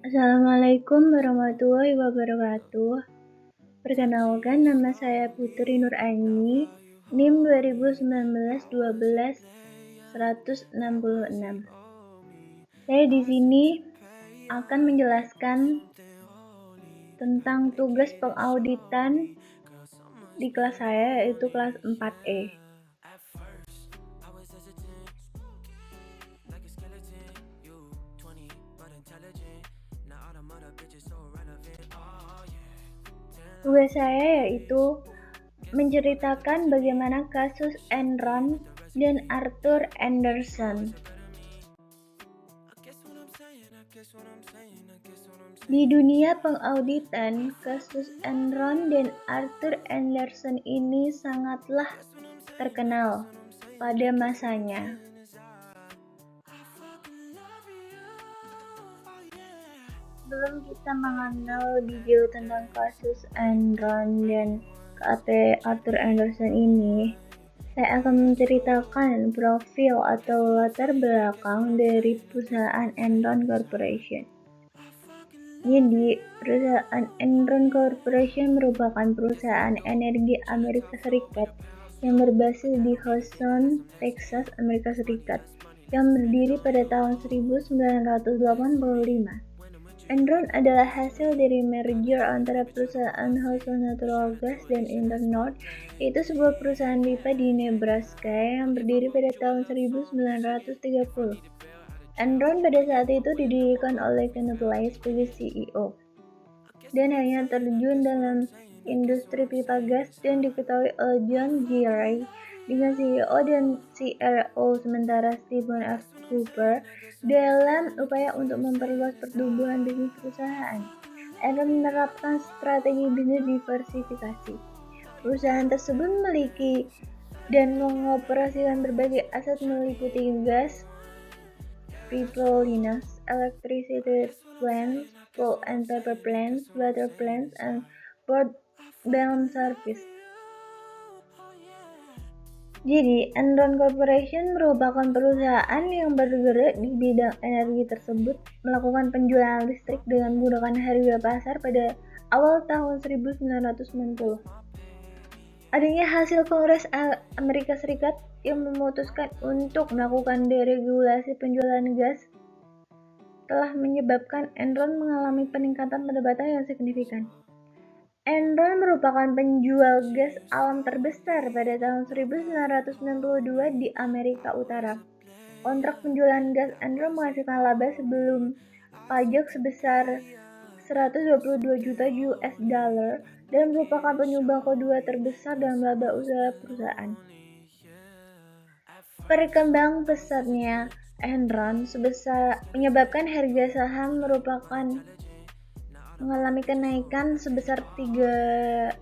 Assalamualaikum warahmatullahi wabarakatuh. Perkenalkan, nama saya Putri Nuraini, NIM 2019-12-166. Saya di sini akan menjelaskan tentang tugas pengauditan di kelas saya, yaitu kelas 4E. Tugas saya yaitu menceritakan bagaimana kasus Enron dan Arthur Andersen. Di dunia pengauditan, kasus Enron dan Arthur Andersen ini sangatlah terkenal pada masanya. Sebelum kita mengenal lebih jauh tentang kasus Enron dan KAP Arthur Andersen ini, saya akan menceritakan profil atau latar belakang dari perusahaan Enron Corporation. Jadi, perusahaan Enron Corporation merupakan perusahaan energi Amerika Serikat yang berbasis di Houston, Texas, Amerika Serikat, yang berdiri pada tahun 1985. Enron adalah hasil dari merger antara perusahaan Houston Natural Gas dan Internord, yaitu sebuah perusahaan pipa di Nebraska yang berdiri pada tahun 1930. Enron pada saat itu didirikan oleh Kenneth Lay sebagai CEO dan hanya terjun dalam industri pipa gas dan diketahui oleh John G. Ray dengan CEO dan CRO, sementara Stephen F. Cooper dalam upaya untuk memperluas pertumbuhan bisnis perusahaan. Enron menerapkan strategi bisnis diversifikasi. Perusahaan tersebut memiliki dan mengoperasikan berbagai aset meliputi gas, pipelinas, electricity plants, pulp and paper plants, water plants, and broadband service. Jadi, Enron Corporation merupakan perusahaan yang bergerak di bidang energi tersebut, melakukan penjualan listrik dengan menggunakan harga pasar pada awal tahun 1990. Adanya hasil Kongres Amerika Serikat yang memutuskan untuk melakukan deregulasi penjualan gas telah menyebabkan Enron mengalami peningkatan pendapatan yang signifikan. Enron merupakan penjual gas alam terbesar pada tahun 1992 di Amerika Utara. Kontrak penjualan gas Enron menghasilkan laba sebelum pajak sebesar 122 juta US dollar dan merupakan penyumbang kedua terbesar dalam laba usaha perusahaan. Perkembang pesatnya Enron menyebabkan harga saham mengalami kenaikan sebesar 311%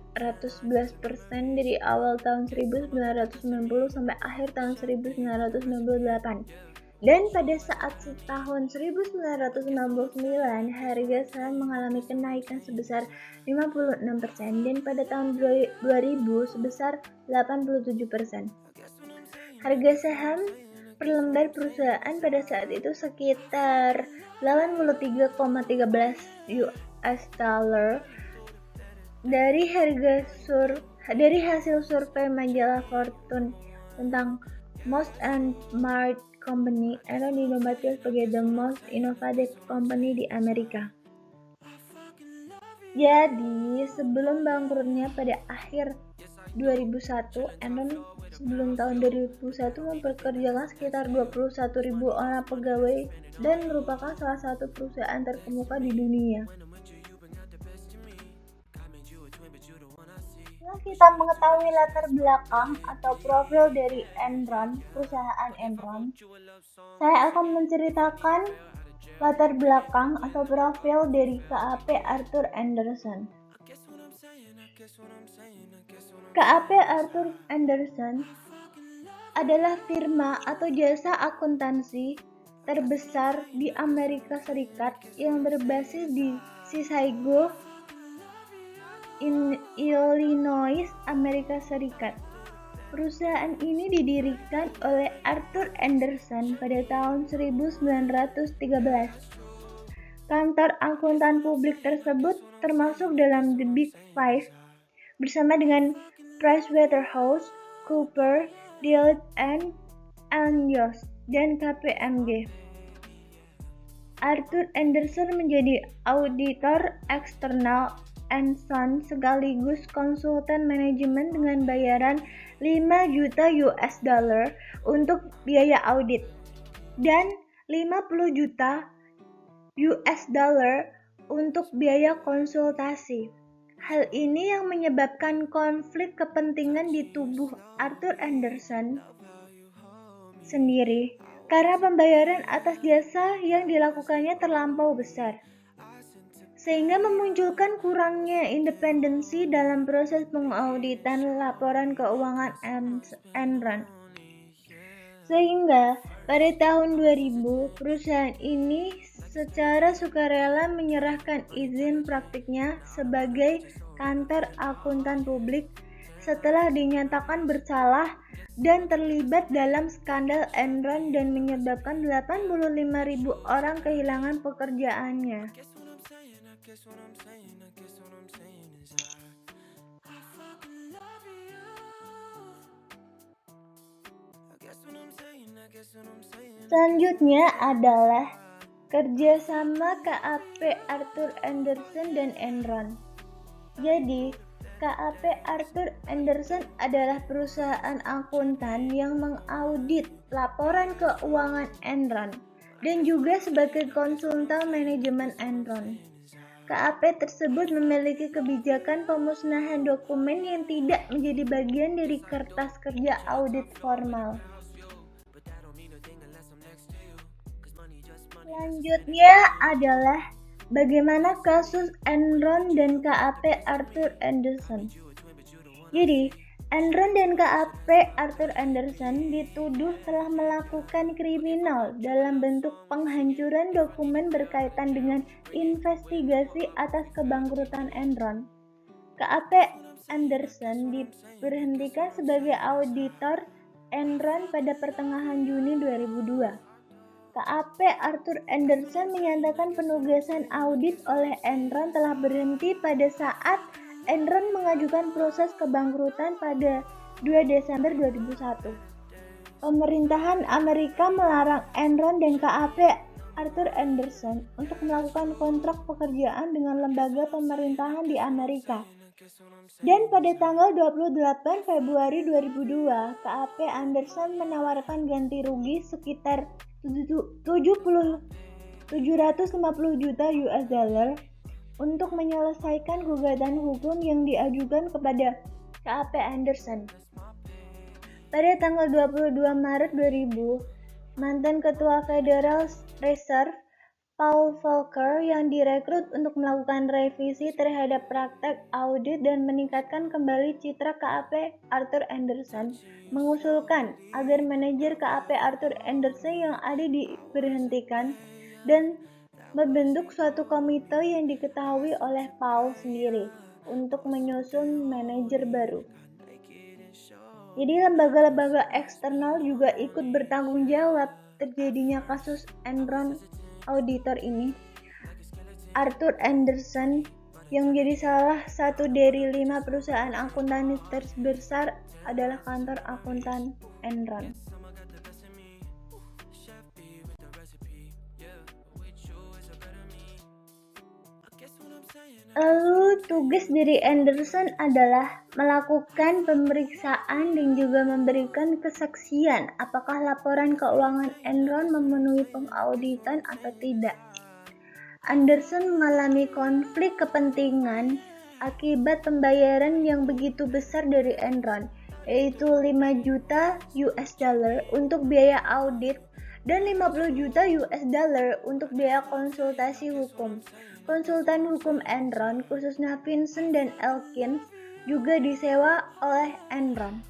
dari awal tahun 1990 sampai akhir tahun 1998. Dan pada saat tahun 1999, harga saham mengalami kenaikan sebesar 56% dan pada tahun 2000 sebesar 87%. Harga saham per lembar perusahaan pada saat itu sekitar 83,13 US dollar. Dari hasil survei majalah Fortune tentang Most Admired Company, Enron dinobatkan sebagai the most innovative company di Amerika. Jadi, sebelum bangkrutnya pada akhir 2001, Enron sebelum tahun 2001 mempekerjakan sekitar 21.000 orang pegawai dan merupakan salah satu perusahaan terkemuka di dunia. Setelah kita mengetahui latar belakang atau profil dari Enron, perusahaan Enron, saya akan menceritakan latar belakang atau profil dari KAP Arthur Andersen. KAP Arthur Andersen adalah firma atau jasa akuntansi terbesar di Amerika Serikat yang berbasis di Chicago, Illinois, Amerika Serikat. Perusahaan ini didirikan oleh Arthur Andersen pada tahun 1913. Kantor akuntan publik tersebut termasuk dalam The Big Five bersama dengan PricewaterhouseCoopers, Deloitte & Yost, dan KPMG. Arthur Andersen menjadi auditor eksternal Enson sekaligus konsultan manajemen dengan bayaran 5 juta US dollar untuk biaya audit dan 50 juta US dollar untuk biaya konsultasi. Hal ini yang menyebabkan konflik kepentingan di tubuh Arthur Andersen sendiri karena pembayaran atas jasa yang dilakukannya terlampau besar, sehingga memunculkan kurangnya independensi dalam proses pengauditan laporan keuangan Enron. Sehingga pada tahun 2000 perusahaan ini secara sukarela menyerahkan izin praktiknya sebagai kantor akuntan publik setelah dinyatakan bersalah dan terlibat dalam skandal Enron dan menyebabkan 85.000 orang kehilangan pekerjaannya. Selanjutnya adalah kerjasama KAP Arthur Andersen dan Enron. Jadi, KAP Arthur Andersen adalah perusahaan akuntan yang mengaudit laporan keuangan Enron dan juga sebagai konsultan manajemen Enron. KAP tersebut memiliki kebijakan pemusnahan dokumen yang tidak menjadi bagian dari kertas kerja audit formal. Selanjutnya adalah bagaimana kasus Enron dan KAP Arthur Andersen. Jadi, Enron dan KAP Arthur Andersen dituduh telah melakukan kriminal dalam bentuk penghancuran dokumen berkaitan dengan investigasi atas kebangkrutan Enron. KAP Andersen diberhentikan sebagai auditor Enron pada pertengahan Juni 2002. KAP Arthur Andersen menyatakan penugasan audit oleh Enron telah berhenti pada saat Enron mengajukan proses kebangkrutan pada 2 Desember 2001. Pemerintahan Amerika melarang Enron dan KAP Arthur Andersen untuk melakukan kontrak pekerjaan dengan lembaga pemerintahan di Amerika. Dan pada tanggal 28 Februari 2002, KAP Andersen menawarkan ganti rugi sekitar 750 juta US dollar untuk menyelesaikan gugatan hukum yang diajukan kepada KAP Andersen. Pada tanggal 22 Maret 2000, mantan Ketua Federal Reserve Paul Volcker yang direkrut untuk melakukan revisi terhadap praktek audit dan meningkatkan kembali citra KAP Arthur Andersen mengusulkan agar manajer KAP Arthur Andersen yang ada diberhentikan dan membentuk suatu komite yang diketahui oleh Paul sendiri untuk menyusun manajer baru. Jadi lembaga-lembaga eksternal juga ikut bertanggung jawab terjadinya kasus Enron auditor ini. Arthur Andersen yang menjadi salah satu dari 5 perusahaan akuntan terbesar adalah kantor akuntan Enron. Lalu tugas dari Andersen adalah melakukan pemeriksaan dan juga memberikan kesaksian apakah laporan keuangan Enron memenuhi pengauditan atau tidak. Andersen mengalami konflik kepentingan akibat pembayaran yang begitu besar dari Enron, yaitu 5 juta US dollar untuk biaya audit dan 50 juta US dollar untuk biaya konsultasi hukum. Konsultan hukum Enron, khususnya Vincent dan Elkins, juga disewa oleh Enron.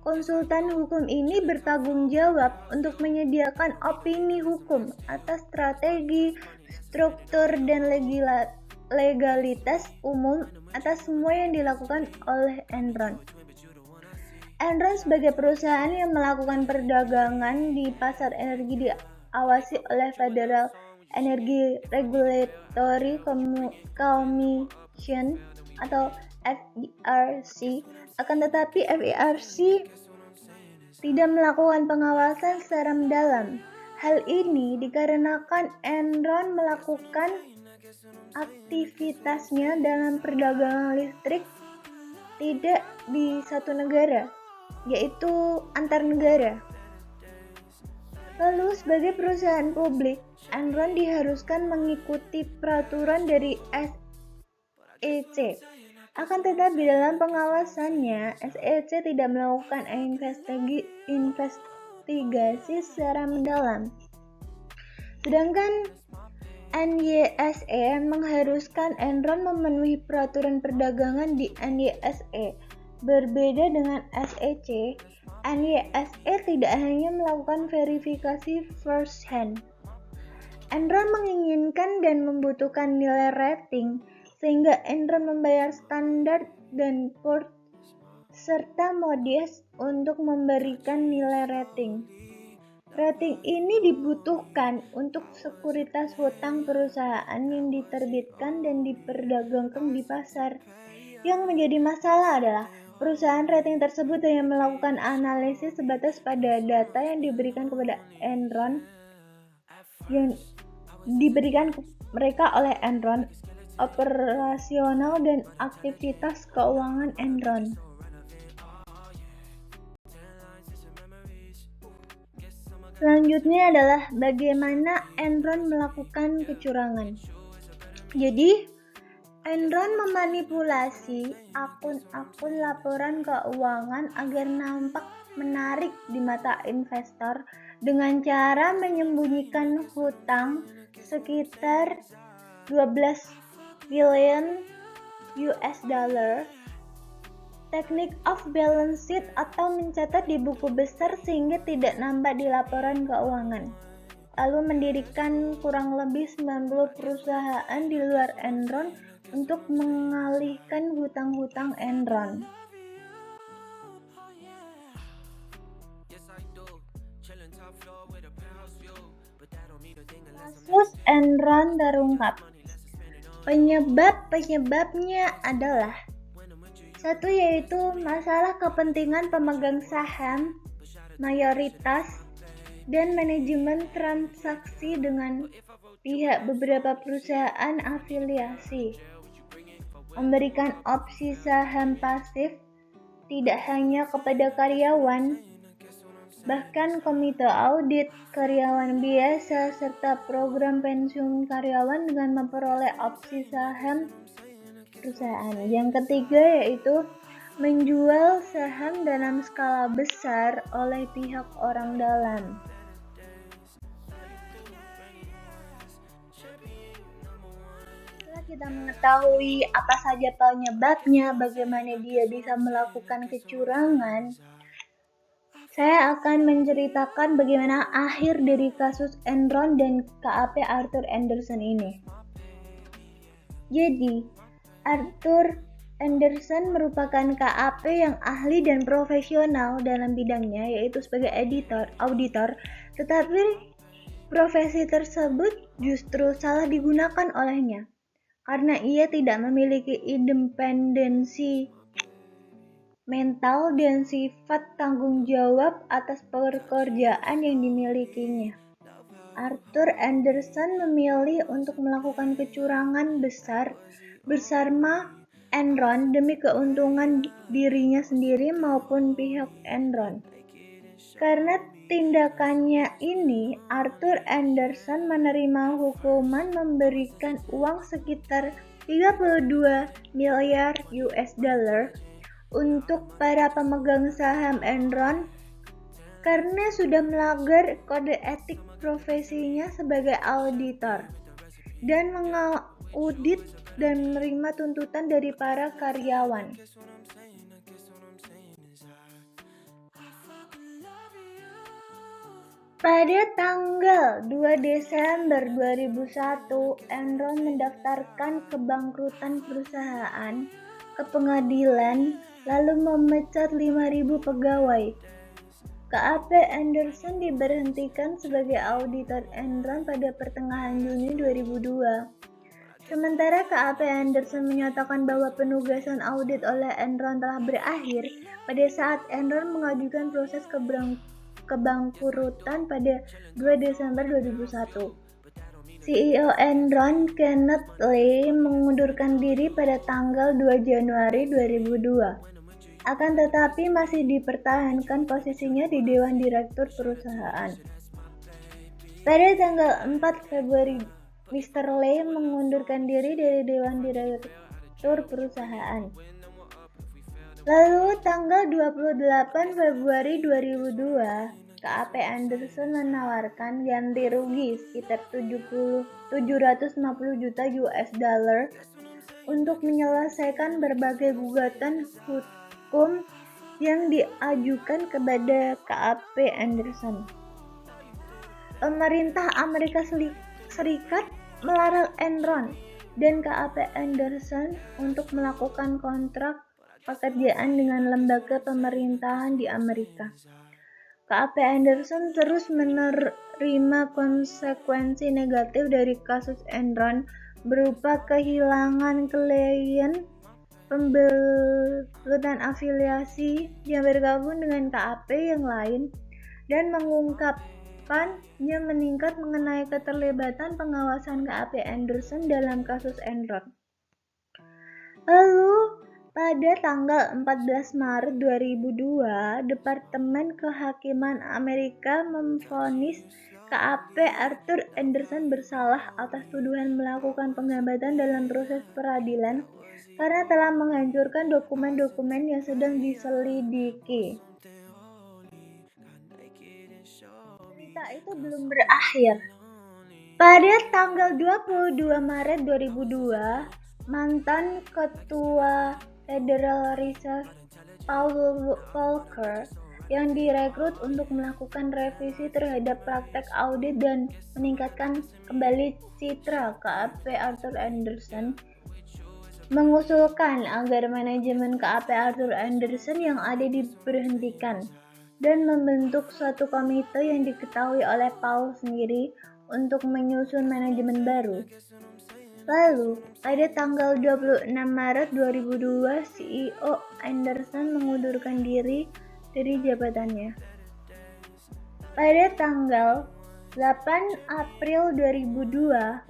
Konsultan hukum ini bertanggung jawab untuk menyediakan opini hukum atas strategi, struktur, dan legalitas umum atas semua yang dilakukan oleh Enron. Enron sebagai perusahaan yang melakukan perdagangan di pasar energi diawasi oleh Federal Energy Regulatory Commission atau FERC. Akan tetapi FERC tidak melakukan pengawasan secara mendalam. Hal ini dikarenakan Enron melakukan aktivitasnya dalam perdagangan listrik tidak di satu negara, yaitu antar negara. Lalu sebagai perusahaan publik, Enron diharuskan mengikuti peraturan dari SEC. Akan tetapi dalam pengawasannya, SEC tidak melakukan investigasi secara mendalam. Sedangkan NYSE mengharuskan Enron memenuhi peraturan perdagangan di NYSE. Berbeda dengan SEC, NYSE tidak hanya melakukan verifikasi first hand. Enron menginginkan dan membutuhkan nilai rating, sehingga Enron membayar standar dan Poor's serta Moody's untuk memberikan nilai rating. Rating ini dibutuhkan untuk sekuritas hutang perusahaan yang diterbitkan dan diperdagangkan di pasar. Yang menjadi masalah adalah perusahaan rating tersebut hanya melakukan analisis sebatas pada data yang diberikan kepada Enron, yang diberikan mereka oleh Enron, operasional dan aktivitas keuangan Enron. Selanjutnya adalah bagaimana Enron melakukan kecurangan. Jadi, Enron memanipulasi akun-akun laporan keuangan agar nampak menarik di mata investor dengan cara menyembunyikan hutang sekitar 12 billion US dollar, teknik off balance sheet atau mencatat di buku besar sehingga tidak nampak di laporan keuangan, lalu mendirikan kurang lebih 90 perusahaan di luar Enron untuk mengalihkan hutang-hutang Enron. Kasus Enron terungkap. Penyebabnya adalah satu, yaitu masalah kepentingan pemegang saham mayoritas dan manajemen transaksi dengan pihak beberapa perusahaan afiliasi. Memberikan opsi saham pasif tidak hanya kepada karyawan, bahkan komite audit karyawan biasa serta program pensiun karyawan dengan memperoleh opsi saham perusahaan. Yang ketiga yaitu menjual saham dalam skala besar oleh pihak orang dalam. Setelah kita mengetahui apa saja penyebabnya, bagaimana dia bisa melakukan kecurangan, saya akan menceritakan bagaimana akhir dari kasus Enron dan KAP Arthur Andersen ini. Jadi, Arthur Andersen merupakan KAP yang ahli dan profesional dalam bidangnya, yaitu sebagai auditor, tetapi profesi tersebut justru salah digunakan olehnya, karena ia tidak memiliki independensi mental dan sifat tanggung jawab atas pekerjaan yang dimilikinya. Arthur Andersen memilih untuk melakukan kecurangan besar bersama Enron demi keuntungan dirinya sendiri maupun pihak Enron. Karena tindakannya ini, Arthur Andersen menerima hukuman memberikan uang sekitar 32 miliar US dollar untuk para pemegang saham Enron karena sudah melanggar kode etik profesinya sebagai auditor dan mengaudit dan menerima tuntutan dari para karyawan. Pada tanggal 2 Desember 2001, Enron mendaftarkan kebangkrutan perusahaan ke pengadilan lalu memecat 5.000 pegawai. KAP Anderson diberhentikan sebagai auditor Enron pada pertengahan Juni 2002. Sementara KAP Anderson menyatakan bahwa penugasan audit oleh Enron telah berakhir pada saat Enron mengajukan proses kebangkrutan pada 2 Desember 2001. CEO Enron, Kenneth Lay, mengundurkan diri pada tanggal 2 Januari 2002. Akan tetapi masih dipertahankan posisinya di Dewan Direktur perusahaan. Pada tanggal 4 Februari, Mr. Lay mengundurkan diri dari Dewan Direktur perusahaan. Lalu tanggal 28 Februari 2002, KAP Anderson menawarkan ganti rugi sekitar 750 juta US dollar untuk menyelesaikan berbagai gugatan hukum yang diajukan kepada KAP Anderson. Pemerintah Amerika Serikat melarang Enron dan KAP Anderson untuk melakukan kontrak pekerjaan dengan lembaga pemerintahan di Amerika. KAP Anderson terus menerima konsekuensi negatif dari kasus Enron berupa kehilangan klien, pembelutan afiliasi yang bergabung dengan KAP yang lain, dan mengungkapkannya meningkat mengenai keterlibatan pengawasan KAP Anderson dalam kasus Enron. Lalu pada tanggal 14 Maret 2002, Departemen Kehakiman Amerika memvonis KAP Arthur Anderson bersalah atas tuduhan melakukan penggambatan dalam proses peradilan karena telah menghancurkan dokumen-dokumen yang sedang diselidiki. Cerita itu belum berakhir. Pada tanggal 22 Maret 2002, mantan Ketua Federal Reserve Paul Volcker yang direkrut untuk melakukan revisi terhadap praktek audit dan meningkatkan kembali citra KAP Arthur Anderson, mengusulkan agar manajemen KAP Arthur Anderson yang ada diberhentikan dan membentuk suatu komite yang diketahui oleh Paul sendiri untuk menyusun manajemen baru. Lalu, pada tanggal 26 Maret 2002, CEO Anderson mengundurkan diri dari jabatannya. Pada tanggal 8 April 2002,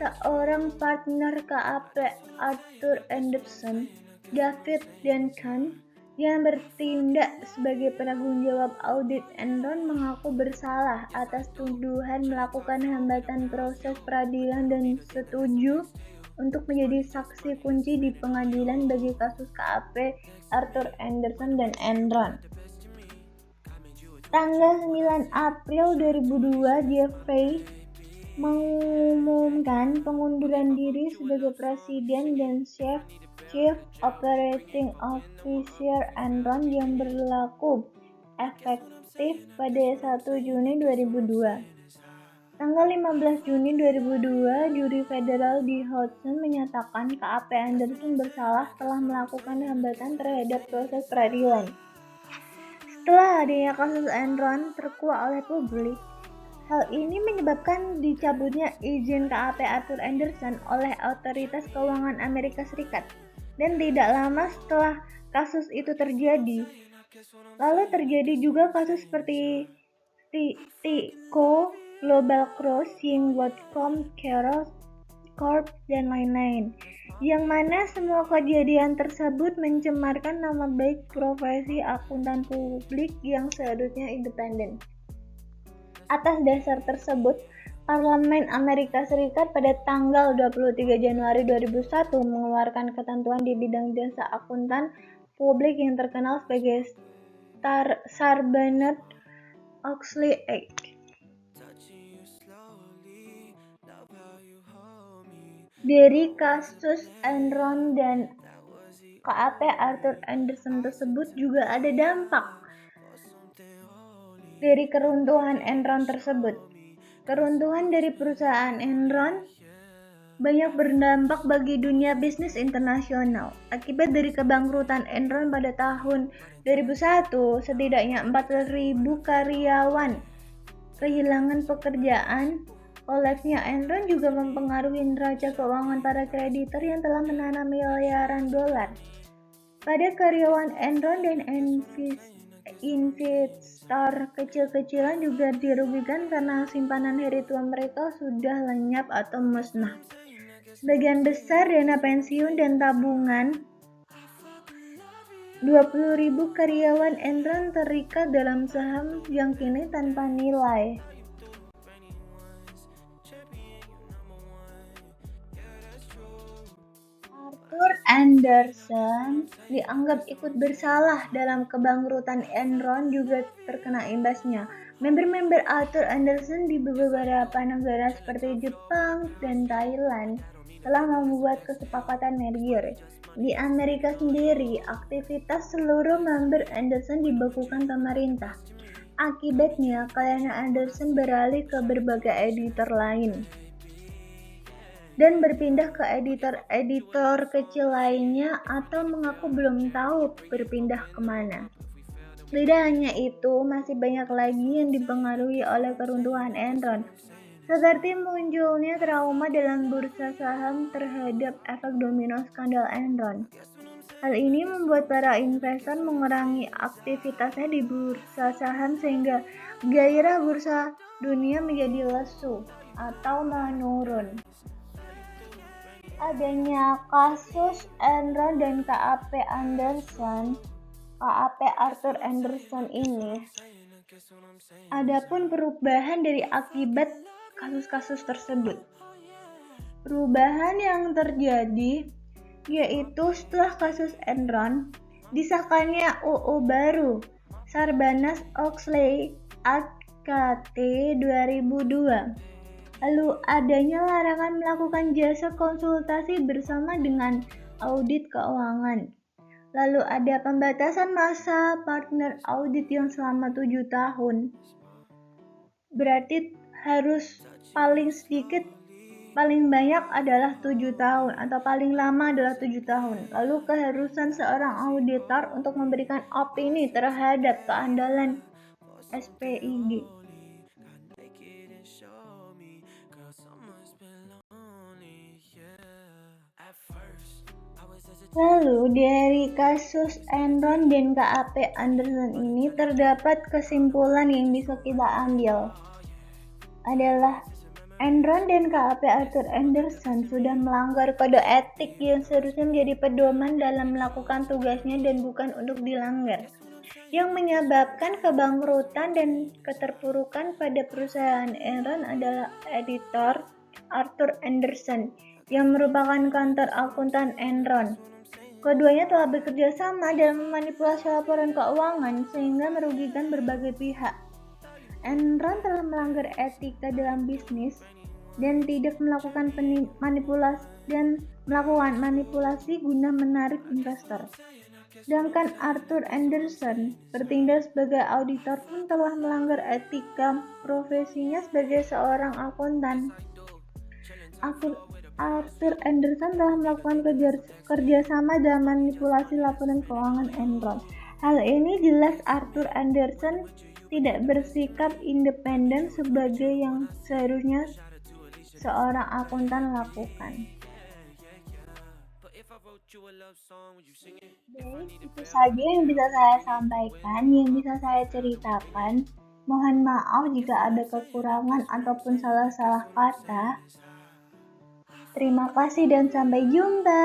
seorang partner KAP Arthur Anderson, David Duncan, yang bertindak sebagai penanggung jawab audit Enron, mengaku bersalah atas tuduhan melakukan hambatan proses peradilan dan setuju untuk menjadi saksi kunci di pengadilan bagi kasus KAP Arthur Anderson dan Enron. Tanggal 9 April 2002, Jeffrey mengumumkan pengunduran diri sebagai presiden dan Chief Operating Officer Enron yang berlaku efektif pada 1 Juni 2002. Tanggal 15 Juni 2002, juri federal di Hudson menyatakan KAP Anderson bersalah telah melakukan hambatan terhadap proses peradilan. Setelah adanya kasus Enron terkuak oleh publik, hal ini menyebabkan dicabutnya izin KAP Arthur Anderson oleh Otoritas Keuangan Amerika Serikat. Dan tidak lama setelah kasus itu terjadi, lalu terjadi juga kasus seperti Tico, Global Crossing, Whatcom, Keros Corp, dan lain-lain, yang mana semua kejadian tersebut mencemarkan nama baik profesi akuntan publik yang seharusnya independen. Atas dasar tersebut, Parlemen Amerika Serikat pada tanggal 23 Januari 2001 mengeluarkan ketentuan di bidang jasa akuntan publik yang terkenal sebagai Sarbanes-Oxley Act. Dari kasus Enron dan KAP Arthur Anderson tersebut juga ada dampak dari keruntuhan Enron tersebut. Keruntuhan dari perusahaan Enron banyak berdampak bagi dunia bisnis internasional. Akibat dari kebangkrutan Enron pada tahun 2001, setidaknya 14.000 karyawan kehilangan pekerjaan. Kolapsnya Enron juga mempengaruhi neraca keuangan para kreditor yang telah menanam miliaran dolar pada karyawan Enron, dan investor kecil-kecilan juga dirugikan karena simpanan hari tua mereka sudah lenyap atau musnah. Sebagian besar dana pensiun dan tabungan 20.000 karyawan Enron terikat dalam saham yang kini tanpa nilai. Arthur Andersen dianggap ikut bersalah dalam kebangkrutan Enron, juga terkena imbasnya. Member-member Arthur Andersen di beberapa negara seperti Jepang dan Thailand telah membuat kesepakatan merger. Di Amerika sendiri, aktivitas seluruh member Andersen dibekukan pemerintah. Akibatnya, klien Andersen beralih ke berbagai editor lain dan berpindah ke editor-editor kecil lainnya atau mengaku belum tahu berpindah kemana. Tidak hanya itu, masih banyak lagi yang dipengaruhi oleh keruntuhan Enron, seperti munculnya trauma dalam bursa saham terhadap efek domino skandal Enron. Hal ini membuat para investor mengurangi aktivitasnya di bursa saham sehingga gairah bursa dunia menjadi lesu atau menurun. Adanya kasus Enron dan KAP Arthur Andersen ini, adapun perubahan dari akibat kasus-kasus tersebut. Perubahan yang terjadi yaitu setelah kasus Enron, disahkannya UU baru Sarbanes-Oxley Act 2002. Lalu adanya larangan melakukan jasa konsultasi bersama dengan audit keuangan. Lalu ada pembatasan masa partner audit yang selama 7 tahun. Berarti harus paling banyak adalah 7 tahun atau paling lama adalah 7 tahun. Lalu keharusan seorang auditor untuk memberikan opini terhadap keandalan SPIG. Lalu dari kasus Enron dan KAP Andersen ini terdapat kesimpulan yang bisa kita ambil adalah Enron dan KAP Arthur Andersen sudah melanggar kode etik yang seharusnya menjadi pedoman dalam melakukan tugasnya dan bukan untuk dilanggar, yang menyebabkan kebangkrutan dan keterpurukan pada perusahaan Enron adalah editor Arthur Andersen yang merupakan kantor akuntan Enron. Keduanya telah bekerja sama dalam memanipulasi laporan keuangan sehingga merugikan berbagai pihak. Enron telah melanggar etika dalam bisnis dan tidak melakukan manipulasi guna menarik investor. Sedangkan Arthur Andersen bertindak sebagai auditor pun telah melanggar etika profesinya sebagai seorang akuntan. Arthur Andersen telah melakukan kerjasama dalam manipulasi laporan keuangan Enron. Hal ini jelas Arthur Andersen tidak bersikap independen sebagai yang seharusnya seorang akuntan lakukan. Baik, itu saja yang bisa saya sampaikan, yang bisa saya ceritakan. Mohon maaf jika ada kekurangan ataupun salah-salah kata. Terima kasih dan sampai jumpa.